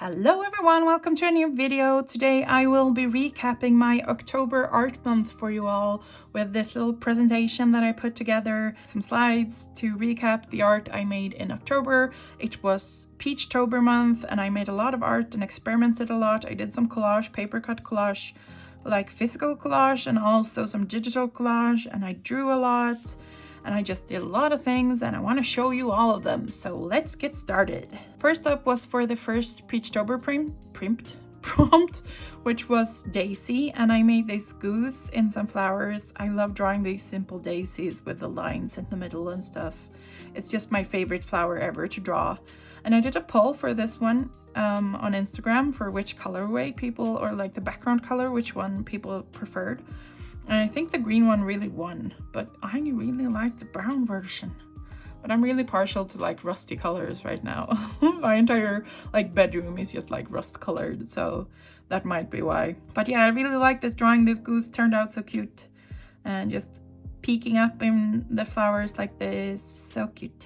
Hello everyone, welcome to a new video. Today I will be recapping my October art month for you all with this little presentation that I put together, some slides to recap the art I made in October. It was Peachtober month and I made a lot of art and experimented a lot. I did some collage, paper cut collage, like physical collage, and also some digital collage, and I drew a lot. And I just did a lot of things and I want to show you all of them. So let's get started. First up was for the first Peachtober prompt, which was Daisy, and I made this goose in some flowers. I love drawing these simple daisies with the lines in the middle and stuff. It's just my favorite flower ever to draw. And I did a poll for this one on Instagram for which colorway people, or like the background color, which one people preferred. And I think the green one really won, but I really like the brown version. But I'm really partial to like rusty colors right now. My entire like bedroom is just like rust colored, so that might be why. But yeah, I really like this drawing. This goose turned out so cute and just peeking up in the flowers like this, so cute.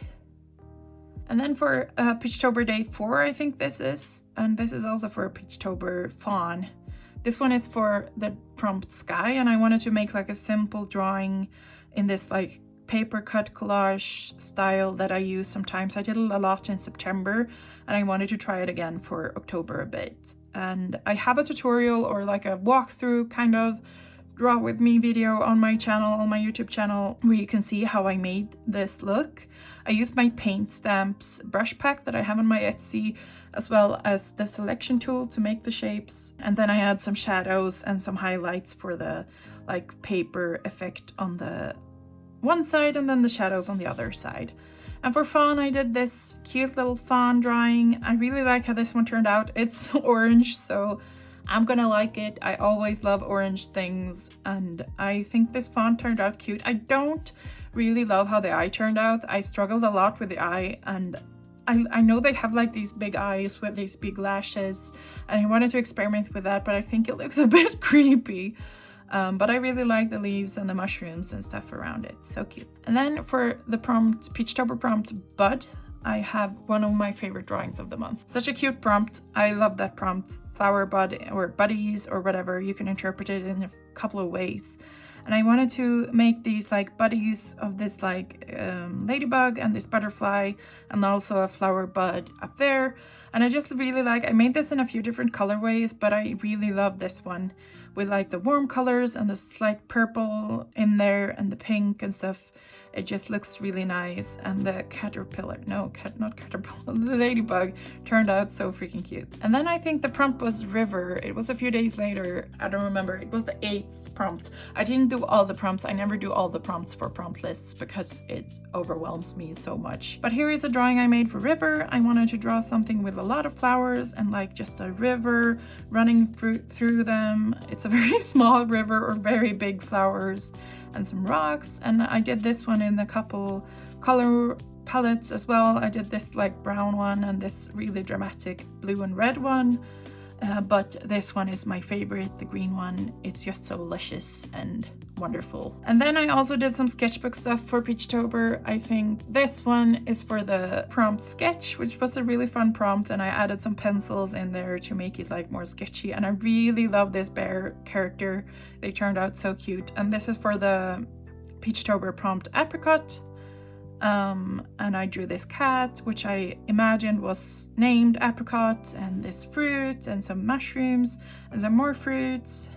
And then for Peachtober day 4, I think this is, and this is also for Peachtober Fawn. This one is for the prompt sky, and I wanted to make like a simple drawing in this like paper cut collage style that I use sometimes. I did a lot in September and I wanted to try it again for October a bit. And I have a tutorial or like a walkthrough kind of draw with me video on my channel, on my YouTube channel, where you can see how I made this look. I used my paint stamps brush pack that I have on my Etsy, as well as the selection tool to make the shapes. And then I add some shadows and some highlights for the like paper effect on the one side and then the shadows on the other side. And for Fawn, I did this cute little fawn drawing. I really like how this one turned out. It's orange, so I'm gonna like it. I always love orange things, and I think this fawn turned out cute. I don't really love how the eye turned out. I struggled a lot with the eye, and I know they have like these big eyes with these big lashes, and I wanted to experiment with that, but I think it looks a bit creepy. But I really like the leaves and the mushrooms and stuff around it. So cute. And then for the prompt, Peachtober prompt Bud, I have one of my favorite drawings of the month. Such a cute prompt. I love that prompt. Flower bud or buddies or whatever. You can interpret it in a couple of ways. And I wanted to make these like buddies of this like ladybug and this butterfly, and also a flower bud up there. And I just really like, I made this in a few different colorways, but I really love this one with like the warm colors and the slight purple in there and the pink and stuff. It just looks really nice, and the caterpillar, not caterpillar, the ladybug turned out so freaking cute. And then I think the prompt was river. It was a few days later, I don't remember, it was the 8th prompt. I didn't do all the prompts. I never do all the prompts for prompt lists because it overwhelms me so much. But here is a drawing I made for river. I wanted to draw something with a lot of flowers and like just a river running through them. It's a very small river or very big flowers and some rocks, and I did this one in a couple color palettes as well. I did this like brown one and this really dramatic blue and red one, but this one is my favorite, the green one. It's just so luscious and wonderful. And then I also did some sketchbook stuff for Peachtober. I think this one is for the prompt sketch, which was a really fun prompt, and I added some pencils in there to make it like more sketchy. And I really love this bear character. They turned out so cute. And this is for the Peachtober prompt apricot. And I drew this cat, which I imagined was named apricot, and this fruit and some mushrooms and some more fruits.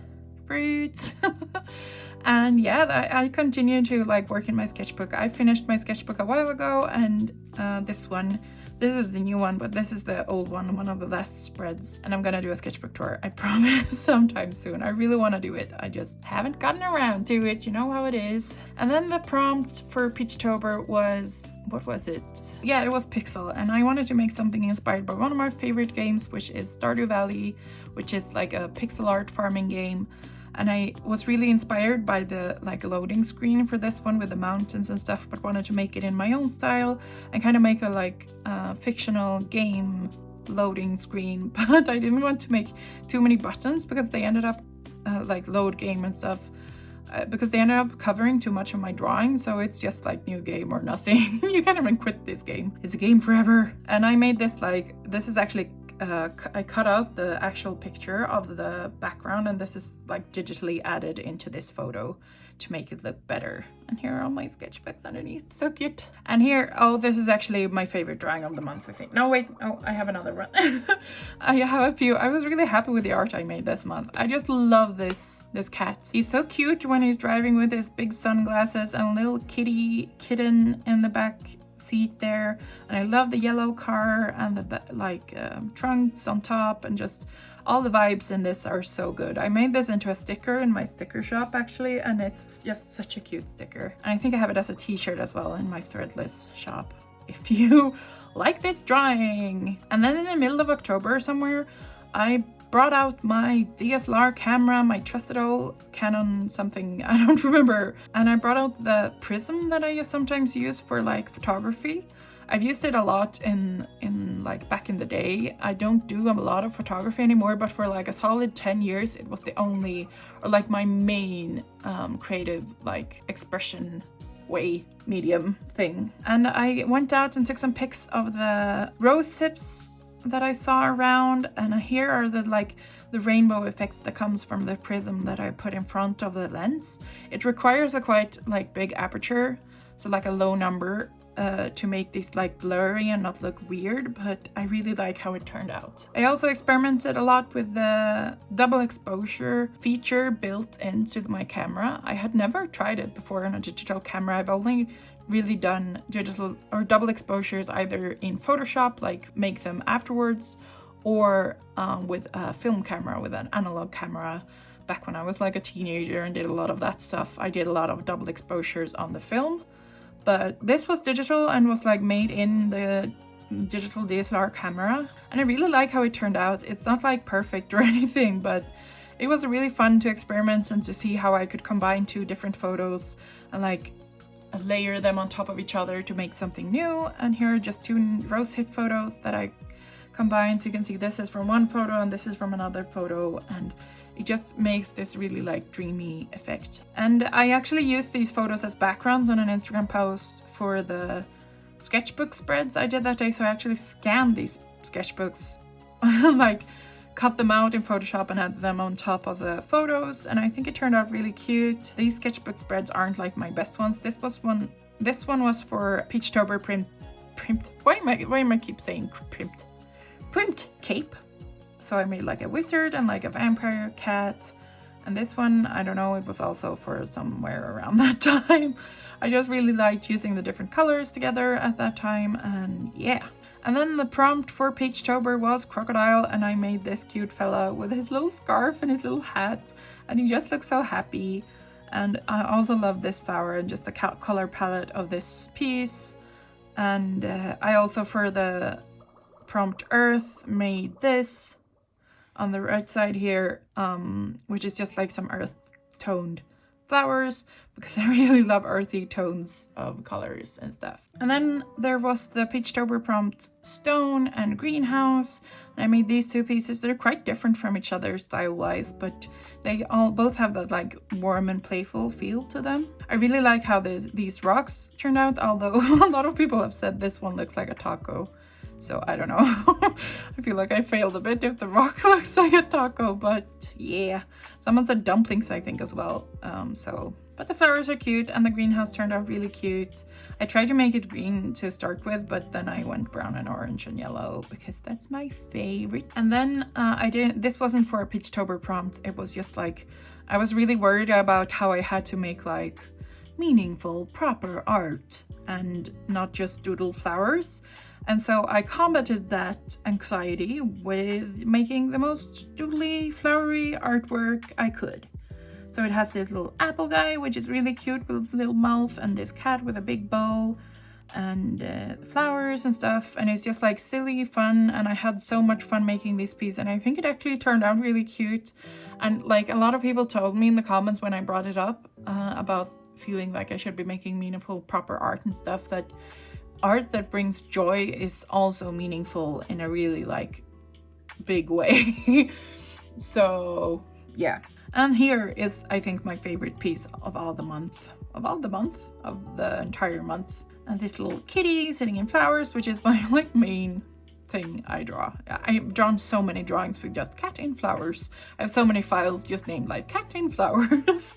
And yeah, I continue to like work in my sketchbook. I finished my sketchbook a while ago, and this is the new one, but this is the old one of the last spreads. And I'm gonna do a sketchbook tour, I promise, sometime soon. I really want to do it. I just haven't gotten around to it. You know how it is. And then the prompt for Peachtober was, what was it? Yeah, it was Pixel, and I wanted to make something inspired by one of my favorite games, which is Stardew Valley, which is like a pixel art farming game. And I was really inspired by the like loading screen for this one with the mountains and stuff, but wanted to make it in my own style and kind of make a like fictional game loading screen. But I didn't want to make too many buttons because they ended up like load game and stuff, because they ended up covering too much of my drawing. So it's just like new game or nothing. You can't even quit this game. It's a game forever. And I made this like, this is actually I cut out the actual picture of the background, and this is like digitally added into this photo to make it look better. And here are all my sketchbooks underneath, so cute. And here, oh, this is actually my favorite drawing of the month, I think. No, wait, oh, I have another one. I have a few. I was really happy with the art I made this month. I just love this cat. He's so cute when he's driving with his big sunglasses and a little kitten in the back seat there. And I love the yellow car and the trunks on top, and just all the vibes in this are so good. I made this into a sticker in my sticker shop actually, and it's just such a cute sticker. And I think I have it as a t-shirt as well in my Threadless shop if you like this drawing. And then in the middle of October somewhere, I brought out my DSLR camera, my trusted old Canon something, I don't remember. And I brought out the prism that I sometimes use for like photography. I've used it a lot in like back in the day. I don't do a lot of photography anymore, but for like a solid 10 years, it was the only, or like my main creative like expression medium thing. And I went out and took some pics of the rose hips that I saw around, and here are the rainbow effects that comes from the prism that I put in front of the lens. It requires a quite like big aperture, so like a low number, to make these like blurry and not look weird, but I really like how it turned out. I also experimented a lot with the double exposure feature built into my camera. I had never tried it before on a digital camera. I've only really done digital or double exposures either in Photoshop, like make them afterwards, or with a film camera, with an analog camera. Back when I was like a teenager and did a lot of that stuff, I did a lot of double exposures on the film. But this was digital and was like made in the digital DSLR camera, and I really like how it turned out. It's not like perfect or anything, but it was really fun to experiment and to see how I could combine two different photos and like layer them on top of each other to make something new. And here are just two rose hip photos that I combined, so you can see this is from one photo and this is from another photo, and it just makes this really like dreamy effect. And I actually used these photos as backgrounds on an Instagram post for the sketchbook spreads I did that day. So I actually scanned these sketchbooks like cut them out in Photoshop and had them on top of the photos, and I think it turned out really cute. These sketchbook spreads aren't like my best ones. This one was for Peachtober primped. Why am I keep saying primped cape? So I made like a wizard and like a vampire cat. And this one, I don't know, it was also for somewhere around that time. I just really liked using the different colors together at that time, and yeah. And then the prompt for Peachtober was Crocodile, and I made this cute fella with his little scarf and his little hat, and he just looks so happy. And I also love this flower and just the color palette of this piece. And I also, for the prompt Earth, made this on the right side here, which is just like some earth toned flowers, because I really love earthy tones of colors and stuff. And then there was the Peachtober prompt stone and greenhouse, and I made these two pieces. They're quite different from each other style wise, but they both have that like warm and playful feel to them. I really like how these rocks turned out, although a lot of people have said this one looks like a taco. So I don't know. I feel like I failed a bit if the rock looks like a taco, but yeah. Someone said dumplings, I think, as well. But the flowers are cute, and the greenhouse turned out really cute. I tried to make it green to start with, but then I went brown and orange and yellow because that's my favorite. And then this wasn't for a Peachtober prompt. It was just like, I was really worried about how I had to make like meaningful, proper art and not just doodle flowers. And so I combated that anxiety with making the most doodly, flowery artwork I could. So it has this little apple guy, which is really cute with his little mouth, and this cat with a big bow, and flowers and stuff. And it's just like silly fun, and I had so much fun making this piece, and I think it actually turned out really cute. And like a lot of people told me in the comments when I brought it up about feeling like I should be making meaningful, proper art and stuff, that art that brings joy is also meaningful in a really like big way. So yeah. And here is, I think, my favorite piece of the entire month. And this little kitty sitting in flowers, which is my like main thing I draw. I've drawn so many drawings with just cat in flowers. I have so many files just named like cat in flowers.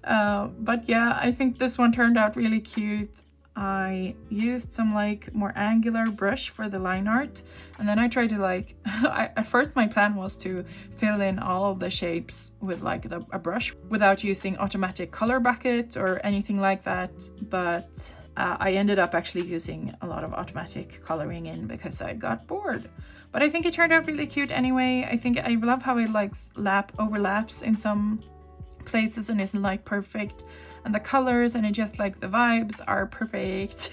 But yeah, I think this one turned out really cute. I used some like more angular brush for the line art, and then I tried to like at first my plan was to fill in all of the shapes with like a brush without using automatic color bucket or anything like that, but I ended up actually using a lot of automatic coloring in because I got bored. But I think it turned out really cute anyway. I think I love how it like overlaps in some places and isn't like perfect, and the colors and it just like the vibes are perfect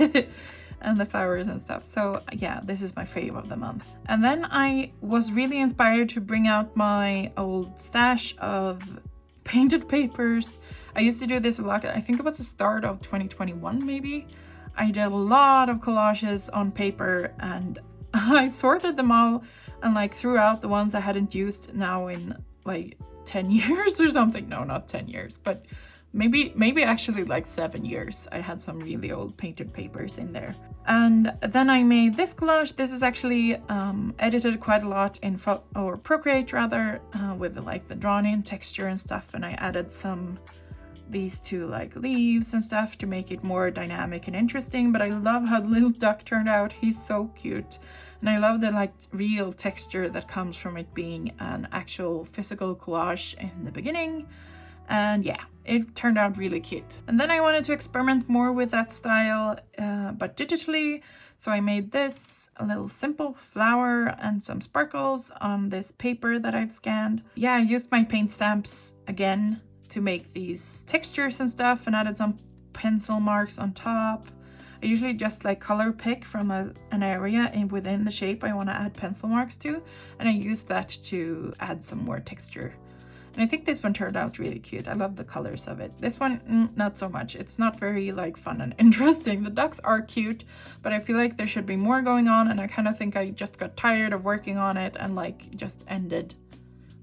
and the flowers and stuff. So yeah, this is my fave of the month. And then I was really inspired to bring out my old stash of painted papers. I used to do this a lot. I think it was the start of 2021 maybe. I did a lot of collages on paper, and I sorted them all and like threw out the ones I hadn't used now in like 10 years or something. No, not 10 years, but maybe actually like 7 years. I had some really old painted papers in there. And then I made this collage. This is actually edited quite a lot in Procreate rather, with like the drawn in texture and stuff, and I added these two like leaves and stuff to make it more dynamic and interesting. But I love how the little duck turned out. He's so cute. And I love the like real texture that comes from it being an actual physical collage in the beginning. And yeah, it turned out really cute. And then I wanted to experiment more with that style, but digitally. So I made this, a little simple flower and some sparkles on this paper that I've scanned. Yeah, I used my paint stamps again to make these textures and stuff, and added some pencil marks on top. I usually just like color pick from an area within the shape I want to add pencil marks to, and I use that to add some more texture. And I think this one turned out really cute. I love the colors of it. This one, not so much. It's not very like fun and interesting. The ducks are cute, but I feel like there should be more going on, and I kind of think I just got tired of working on it and like just ended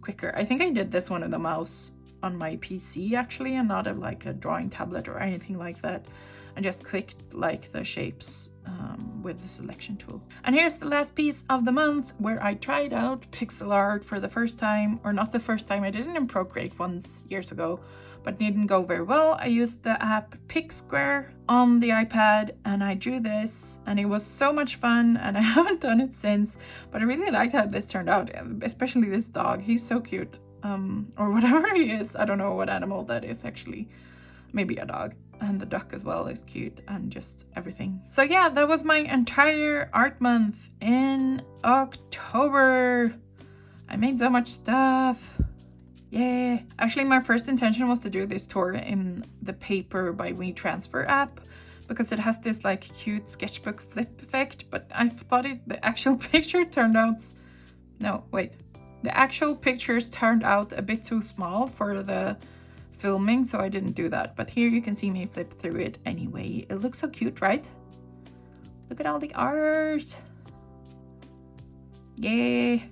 quicker. I think I did this one with the mouse on my PC actually, and not like a drawing tablet or anything like that. I just clicked like the shapes with the selection tool. And here's the last piece of the month, where I tried out pixel art for the first time, or not the first time. I did it in Procreate once years ago, but didn't go very well. I used the app Square on the iPad, and I drew this, and it was so much fun, and I haven't done it since, but I really liked how this turned out, especially this dog. He's so cute, or whatever he is. I don't know what animal that is actually. Maybe a dog. And the duck as well is cute, and just everything. So yeah, that was my entire art month in October. I made so much stuff. Yeah. Actually, my first intention was to do this tour in the Paper by WeTransfer app, because it has this like cute sketchbook flip effect, but I thought the actual picture turned out... No, wait. The actual pictures turned out a bit too small for the filming, so I didn't do that. But here you can see me flip through it anyway. It looks so cute, right? Look at all the art. Yay.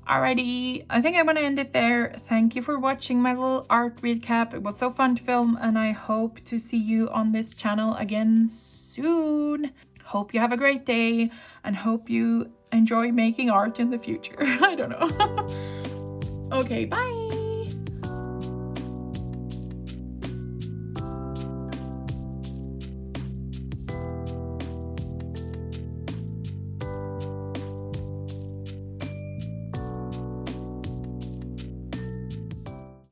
Alrighty, I think I'm gonna end it there. Thank you for watching my little art recap. It was so fun to film, and I hope to see you on this channel again soon. Hope you have a great day, and hope you enjoy making art in the future. I don't know. Okay, bye.